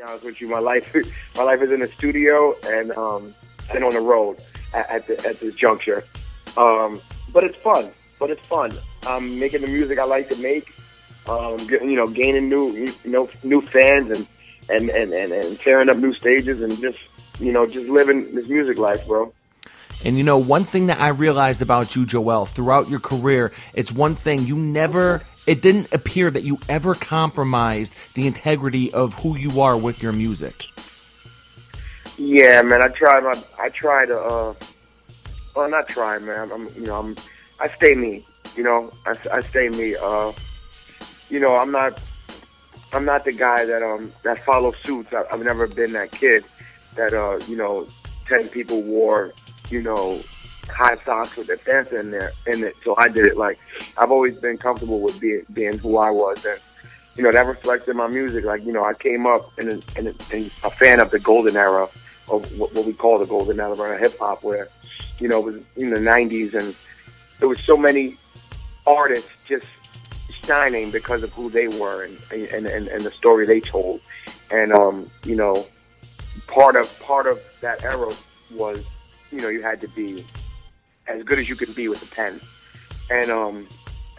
honest with you, my life is in the studio and on the road at this juncture. But it's fun. I'm making the music I like to make. Gaining new fans and tearing up new stages and just living this music life, bro. And one thing that I realized about you, Joell, throughout your career, it's one thing it didn't appear that you ever compromised the integrity of who you are with your music. Yeah, man, I stay me. I stay me. I'm not the guy that follows suits. I've never been that kid that 10 people wore high socks with their pants in it. So I did it. Like, I've always been comfortable with being who I was, and that reflects in my music. Like, I came up in a fan of the golden era of what we call the golden era of hip hop, where it was in the '90s, and there was so many artists just shining because of who they were and the story they told. And part of that era was you had to be as good as you could be with a pen, and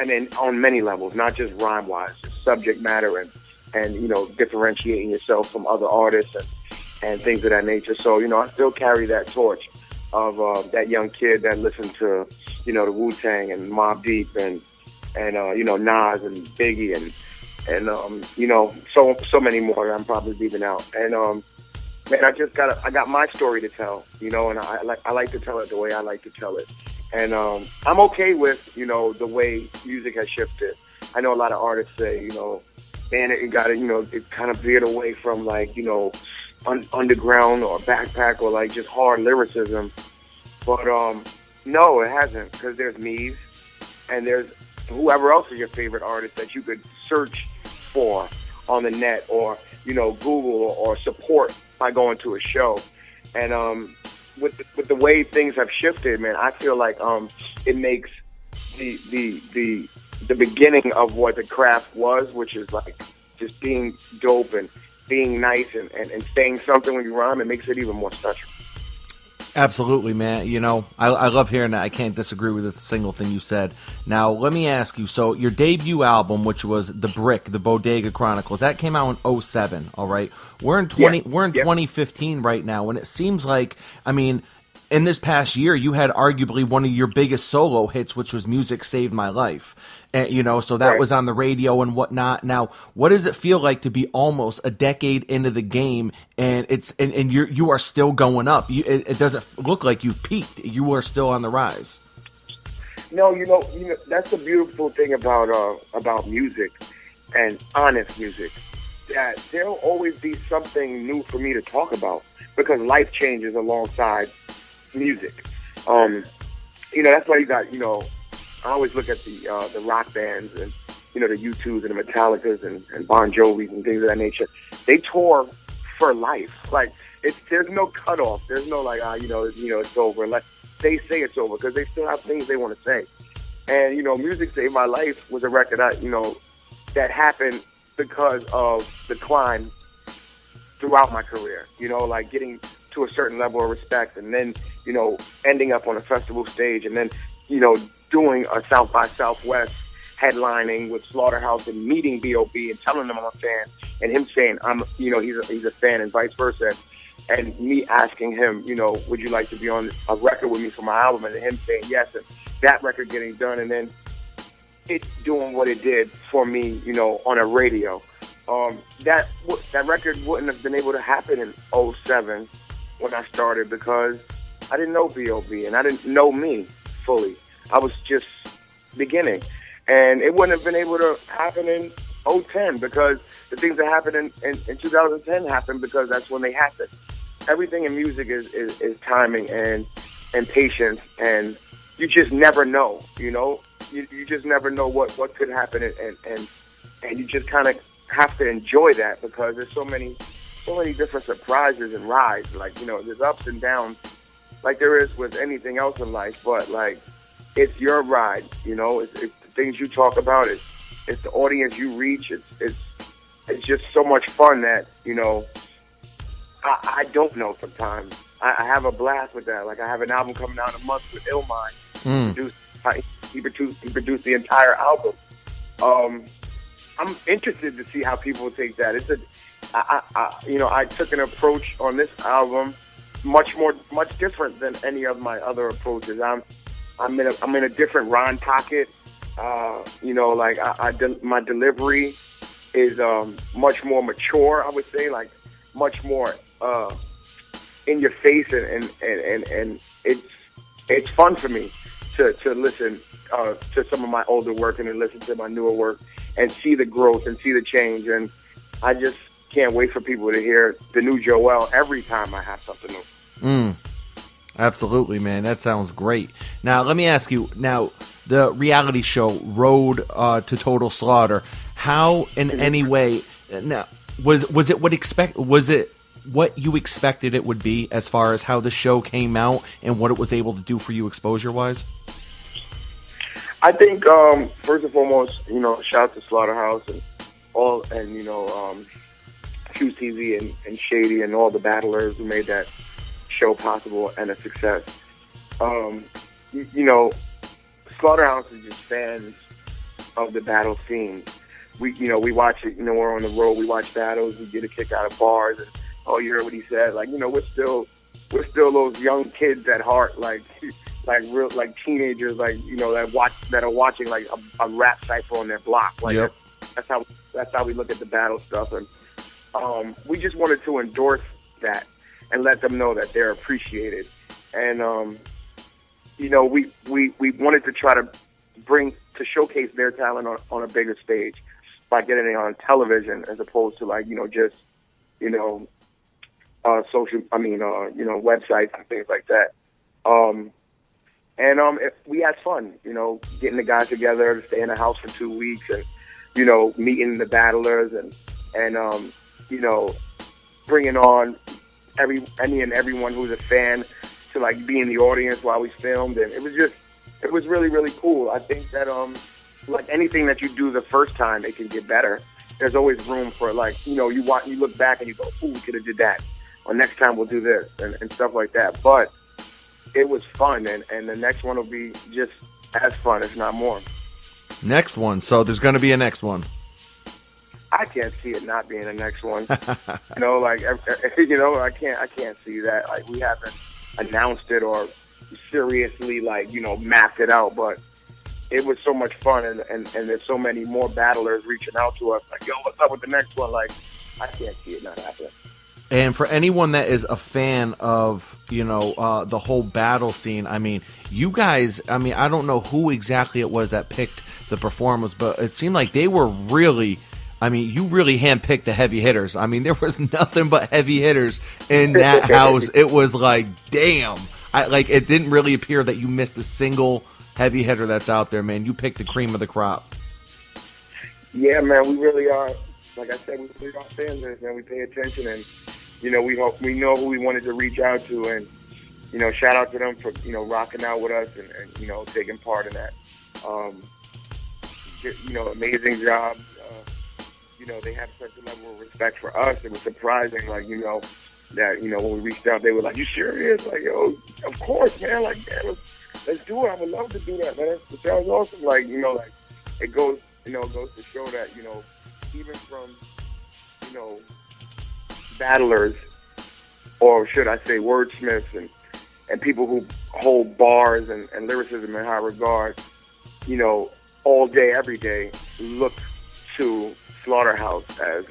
then on many levels, not just rhyme wise, just subject matter and differentiating yourself from other artists and things of that nature. So I still carry that torch of that young kid that listened to the Wu-Tang and Mobb Deep and Nas and Biggie and so many more that I'm probably leaving out. And man, I got my story to tell, and I like to tell it the way I like to tell it. And I'm okay with the way music has shifted. I know a lot of artists say man, it got it kind of veered away from like underground or backpack or like just hard lyricism. But no, it hasn't, because there's me and there's whoever else is your favorite artist that you could search for on the net or Google or support by going to a show. And with the way things have shifted, man, I feel like it makes the beginning of what the craft was, which is like just being dope and being nice and saying something when you rhyme, it makes it even more special. Absolutely, man. I love hearing that. I can't disagree with a single thing you said. Now, let me ask you. So, your debut album, which was The Brick, The Bodega Chronicles, that came out in 2007, all right? We're in 2015 right now, and it seems like, in this past year, you had arguably one of your biggest solo hits, which was Music Saved My Life. And, so that was on the radio and whatnot. Now, what does it feel like to be almost a decade into the game and you are still going up? It doesn't look like you've peaked. You are still on the rise. No, that's the beautiful thing about music and honest music, that there'll always be something new for me to talk about because life changes alongside music. That's why you got, I always look at the rock bands and, the U2s and the Metallicas and Bon Jovis and things of that nature. They tour for life. Like, there's no cutoff. There's no like, it's over. Like, they say it's over because they still have things they want to say. And, Music Saved My Life was a record that happened because of the climb throughout my career, like getting to a certain level of respect and then, ending up on a festival stage and then, doing a South by Southwest headlining with Slaughterhouse and meeting B.O.B. and telling him I'm a fan and him saying he's a fan and vice versa. And me asking him, would you like to be on a record with me for my album? And him saying yes, and that record getting done, and then it doing what it did for me, on a radio. That record wouldn't have been able to happen in 2007 when I started because I didn't know B.O.B. and I didn't know me fully. I was just beginning. And it wouldn't have been able to happen in 2010 because the things that happened in 2010 happened because that's when they happened. Everything in music is timing and patience, and you just never know, You just never know what could happen, and you just kind of have to enjoy that because there's so many different surprises and rides. Like, there's ups and downs like there is with anything else in life, but like, it's your ride, it's the things you talk about, it's the audience you reach, it's just so much fun that, I don't know sometimes. I have a blast with that. Like, I have an album coming out in a month with Illmind. He produced the entire album. I'm interested to see how people take that. I took an approach on this album much different than any of my other approaches. I'm in a different rhyme pocket. My delivery is much more mature, I would say, like much more in your face, and it's fun for me to listen to some of my older work and then listen to my newer work and see the growth and see the change. And I just can't wait for people to hear the new Joell every time I have something new. Absolutely, man. That sounds great. Now, let me ask you, the reality show Road to Total Slaughter, how in any way, now, was it what you expected it would be as far as how the show came out and what it was able to do for you exposure-wise? I think, first and foremost, shout out to Slaughterhouse and QTV and Shady and all the battlers who made that show possible and a success. Slaughterhouse is just fans of the battle scene. We watch it, we're on the road, we watch battles, we get a kick out of bars, and, oh, you heard what he said? Like, we're still those young kids at heart, like teenagers, like, that are watching like a rap cypher on their block. Like, yep. That's how we look at the battle stuff. And we just wanted to endorse that and let them know that they're appreciated. And we wanted to try to showcase their talent on a bigger stage by getting it on television as opposed to websites and things like that. We had fun, getting the guys together to stay in the house for 2 weeks and, meeting the battlers and bringing on any and everyone who's a fan to like be in the audience while we filmed. And it was really, really cool. I think that, like anything that you do the first time, it can get better. There's always room for you look back and you go, ooh, we could have did that. Or next time we'll do this and stuff like that. But it was fun, and the next one will be just as fun, if not more. Next one. So there's going to be a next one. I can't see it not being a next one. I can't see that. Like, we haven't announced it or seriously mapped it out, but it was so much fun, and there's so many more battlers reaching out to us like, yo, what's up with the next one? Like, I can't see it not happening. And for anyone that is a fan of, the whole battle scene, I mean, you guys, I don't know who exactly it was that picked the performers, but it seemed like they were really, you really handpicked the heavy hitters. I mean, there was nothing but heavy hitters in that house. It was like, damn. It didn't really appear that you missed a single heavy hitter that's out there, man. You picked the cream of the crop. Yeah, man, we really are. Like I said, we really are fans of this, man. We pay attention, and we know who we wanted to reach out to, and shout out to them for rocking out with us and taking part in that. Amazing job. They have such a level of respect for us. It was surprising, that when we reached out, they were like, "You serious?" Like, yo, of course, man. Like, yeah, let's do it. I would love to do that, man. It sounds awesome. It goes to show that even from battlers, or should I say wordsmiths and people who hold bars and lyricism in high regard, all day, every day, look to Slaughterhouse as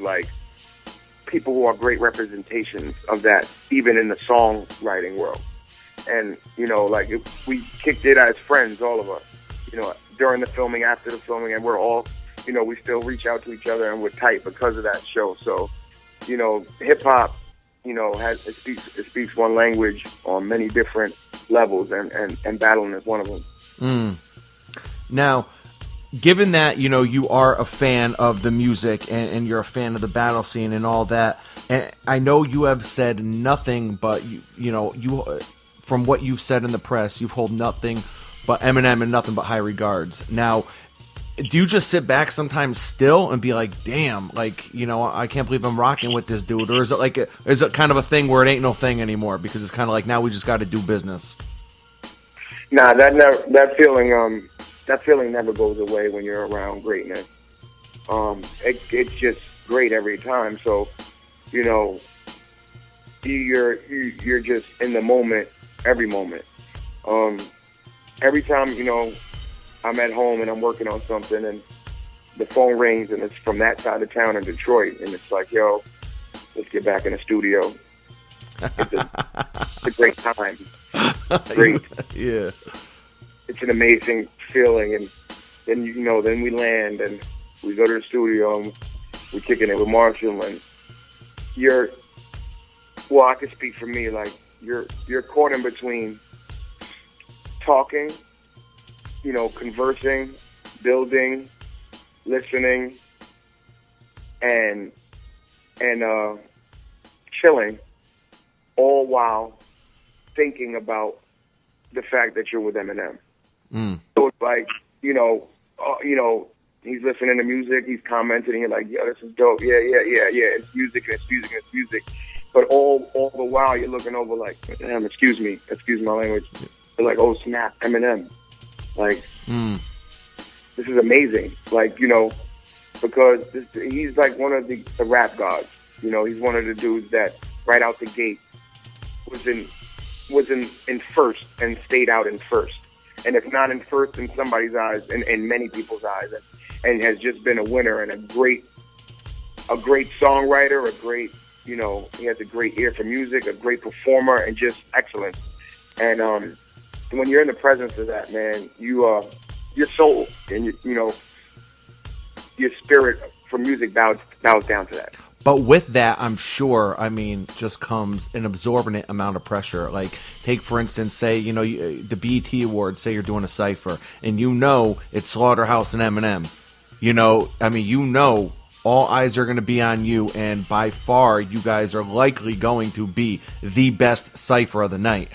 people who are great representations of that, even in the songwriting world. And we kicked it as friends, all of us, during the filming, after the filming, and we're all, we still reach out to each other and we're tight because of that show. So, hip hop, it speaks one language on many different levels, and battling is one of them. Now, given that, you are a fan of the music and you're a fan of the battle scene and all that, and I know you have said nothing but, you from what you've said in the press, you've held nothing but Eminem and nothing but high regards. Now, do you just sit back sometimes still and be like, damn, like, you know, I can't believe I'm rocking with this dude? Or is it like, is it kind of a thing where it ain't no thing anymore because it's kind of like now we just got to do business? Nah, that feeling never goes away when you're around greatness. It's just great every time. So, you know, you're just in the moment, every moment. Every time, you know, I'm at home and I'm working on something and the phone rings and it's from that side of town in Detroit and it's like, yo, let's get back in the studio. It's a great time. Great. Yeah. It's an amazing feeling. And then, you know, then we land and we go to the studio and we're kicking it with Marshall and well, I can speak for me, like you're caught in between talking, you know, conversing, building, listening, and chilling, all while thinking about the fact that you're with Eminem. So it's like, you know, he's listening to music, he's commenting, and you're like, yo, this is dope, yeah, it's music. But all the while you're looking over like, damn, excuse my language. You're like, oh snap, Eminem. Like, this is amazing. Like, you know, because he's like one of the rap gods. You know, he's one of the dudes that right out the gate was in first and stayed out in first. And if not in first, in somebody's eyes, in many people's eyes, and has just been a winner and a great songwriter, you know, he has a great ear for music, a great performer, and just excellence. And when you're in the presence of that, man, your soul and you know, your spirit for music bows down to that. But with that, I'm sure, I mean, just comes an absorbent amount of pressure. Like, take, for instance, say, you know, the BET Awards, say you're doing a cypher, and you know it's Slaughterhouse and Eminem. You know, I mean, you know all eyes are going to be on you, and by far, you guys are likely going to be the best cypher of the night.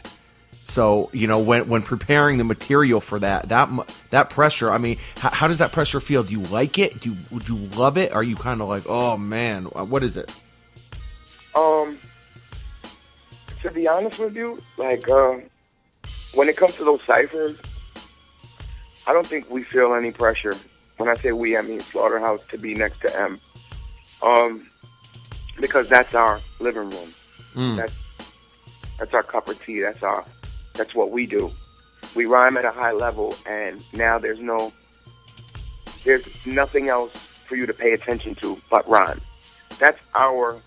So, you know, when preparing the material for that pressure, I mean, how does that pressure feel? Do you like it? Would you love it? Are you kind of like, oh man, what is it? To be honest with you, like, when it comes to those ciphers, I don't think we feel any pressure. When I say we, I mean Slaughterhouse to be next to M. Because that's our living room. That's our cup of tea. That's what we do. We rhyme at a high level, and now there's nothing else for you to pay attention to but rhyme. That's our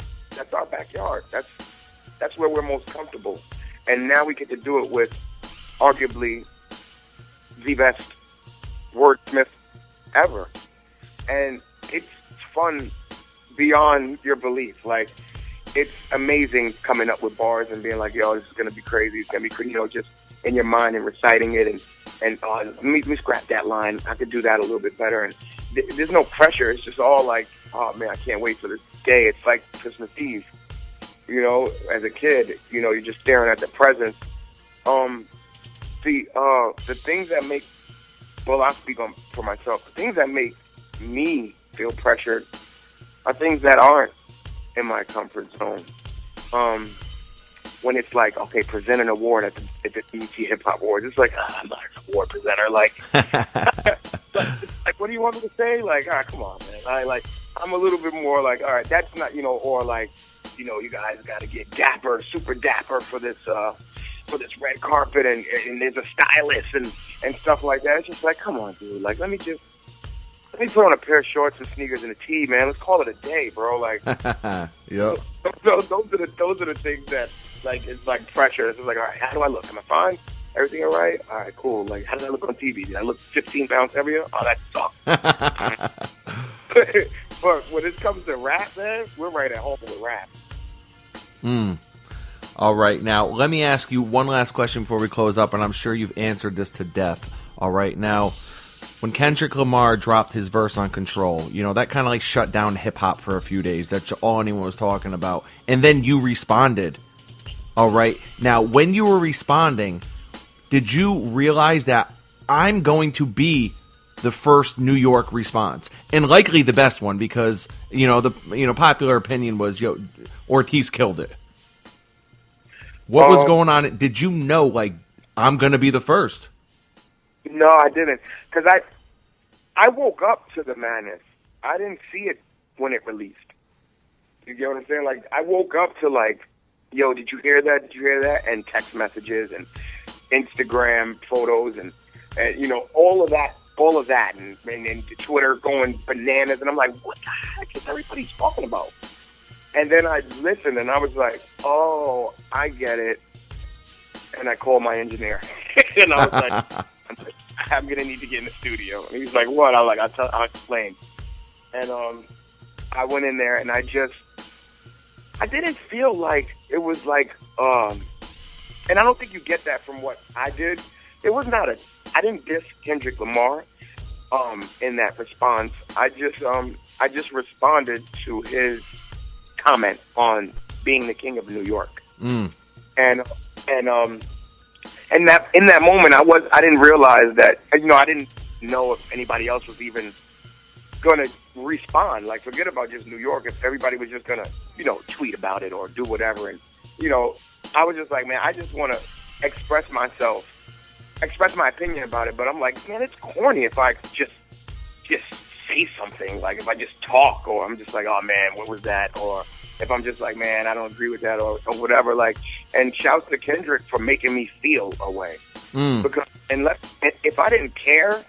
backyard. That's where we're most comfortable. And now we get to do it with arguably the best wordsmith ever. And it's fun beyond your belief. Like, it's amazing coming up with bars and being like, yo, this is going to be crazy. It's going to be, you know, just in your mind and reciting it. And let me scrap that line. I could do that a little bit better. And there's no pressure. It's just all like, oh, man, I can't wait for this day. It's like Christmas Eve. You know, as a kid, you know, you're just staring at the presents. The things that make, well, I'll speak for myself. The things that make me feel pressured are things that aren't in my comfort zone. When it's like, okay, present an award at the BET Hip Hop Awards, it's like, I'm not an award presenter. Like, like, what do you want me to say? Like, all right, come on, man. I'm a little bit more like, all right, that's not, you know, or like, you know, you guys got to get dapper, super dapper for this red carpet, and there's a stylist and stuff like that. It's just like, come on, dude. Like, let me put on a pair of shorts and sneakers and a tee, man. Let's call it a day, bro. Like, yep. Those are the things that, like, it's like pressure. It's like, all right, how do I look? Am I fine? Everything all right? All right, cool. Like, how did I look on TV? Did I look 15 pounds heavier? Oh, that sucks. But when it comes to rap, man, we're right at home with rap. All right, now let me ask you one last question before we close up, and I'm sure you've answered this to death. All right, now, when Kendrick Lamar dropped his verse on Control, you know, that kind of like shut down hip-hop for a few days. That's all anyone was talking about. And then you responded. All right, now, when you were responding, did you realize that I'm going to be the first New York response, and likely the best one because the popular opinion was Ortiz killed it. What was going on? Did you know like I'm gonna be the first? No, I didn't, because I woke up to the madness. I didn't see it when it released. You get what I'm saying? Like, I woke up to like, yo, did you hear that? Did you hear that? And text messages and Instagram photos and all of that, and Twitter going bananas. And I'm like, what the heck is everybody talking about? And then I listened, and I was like, oh, I get it. And I called my engineer, and I was like, I'm gonna need to get in the studio. And he's like, what? I'm like, I'll explain. And I went in there, and I didn't feel like it was like, and I don't think you get that from what I did. It was not I didn't diss Kendrick Lamar, in that response. I just responded to his comment on being the king of New York. And that in that moment, I didn't realize that, I didn't know if anybody else was even gonna respond. Like, forget about just New York. If everybody was just gonna, tweet about it or do whatever, and I was just like, man, I just want to express my opinion about it. But I'm like, man, it's corny if I just say something. Like, if I just talk, or I'm just like, oh man, what was that? Or if I'm just like, man, I don't agree with that, or whatever. Like, and shouts to Kendrick for making me feel a way. Because if I didn't care,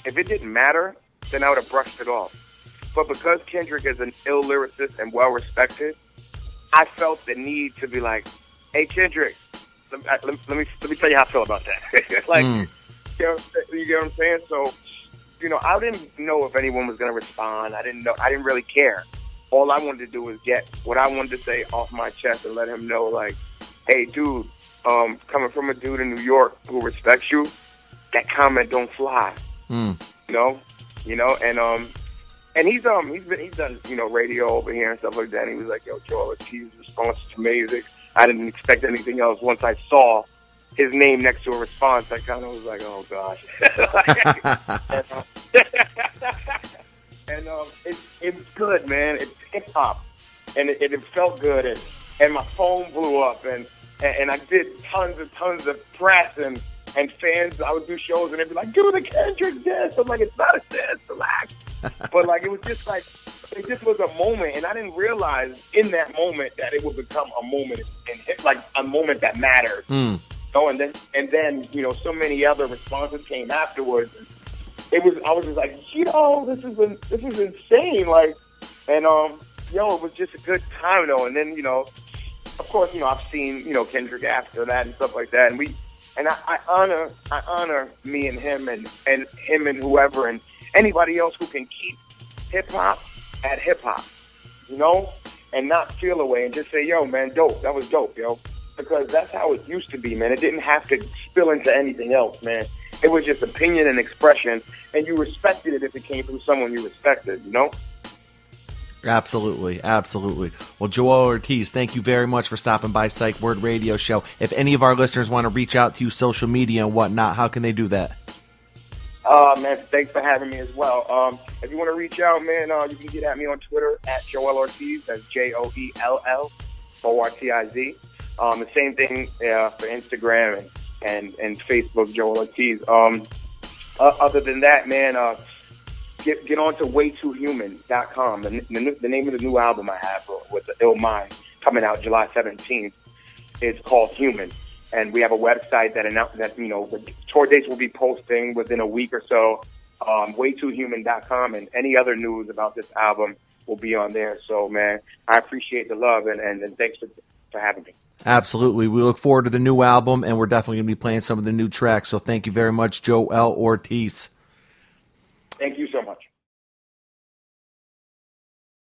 if it didn't matter, then I would have brushed it off. But because Kendrick is an ill lyricist and well respected, I felt the need to be like, hey, Kendrick, let me tell you how I feel about that. Like, you get what I'm saying? So, I didn't know if anyone was going to respond. I didn't really care. All I wanted to do was get what I wanted to say off my chest and let him know, like, hey, dude, coming from a dude in New York who respects you, that comment don't fly. And he's done radio over here and stuff like that. And he was like, yo, Joell Ortiz's response is amazing. I didn't expect anything else. Once I saw his name next to a response, I kind of was like, oh gosh. And it's good, man. It's hip hop, and it felt good, and my phone blew up, and I did tons of press and fans. I would do shows, and they'd be like, "Do the Kendrick diss." I'm like, "It's not a diss, relax." But like, it was just like, it just was a moment, and I didn't realize in that moment that it would become a moment, and like a moment that mattered. And then so many other responses came afterwards. I was just like, this is insane. Like, and it was just a good time though. And then of course, I've seen Kendrick after that and stuff like that. And I honor me and him and him and whoever and anybody else who can keep hip hop at hip hop, and not feel away and just say, yo, man, dope. That was dope, yo. Because that's how it used to be, man. It didn't have to spill into anything else, man. It was just opinion and expression, and you respected it if it came from someone you respected, Absolutely, absolutely. Well, Joell Ortiz, thank you very much for stopping by Psych Word Radio Show. If any of our listeners want to reach out to you, social media and whatnot, how can they do that? Man, thanks for having me as well. If you want to reach out, man, you can get at me on Twitter at Joell Ortiz. That's JoellOrtiz. The same thing for Instagram and Facebook, Joell Ortiz. Other than that, man, get on to waytoohuman.com. The name of the new album I have with the Ill Mind coming out July 17th is called Human. And we have a website that the tour dates will be posting within a week or so. Waytoohuman.com, and any other news about this album will be on there. So, man, I appreciate the love and thanks for having me. Absolutely. We look forward to the new album, and we're definitely going to be playing some of the new tracks. So thank you very much, Joell Ortiz.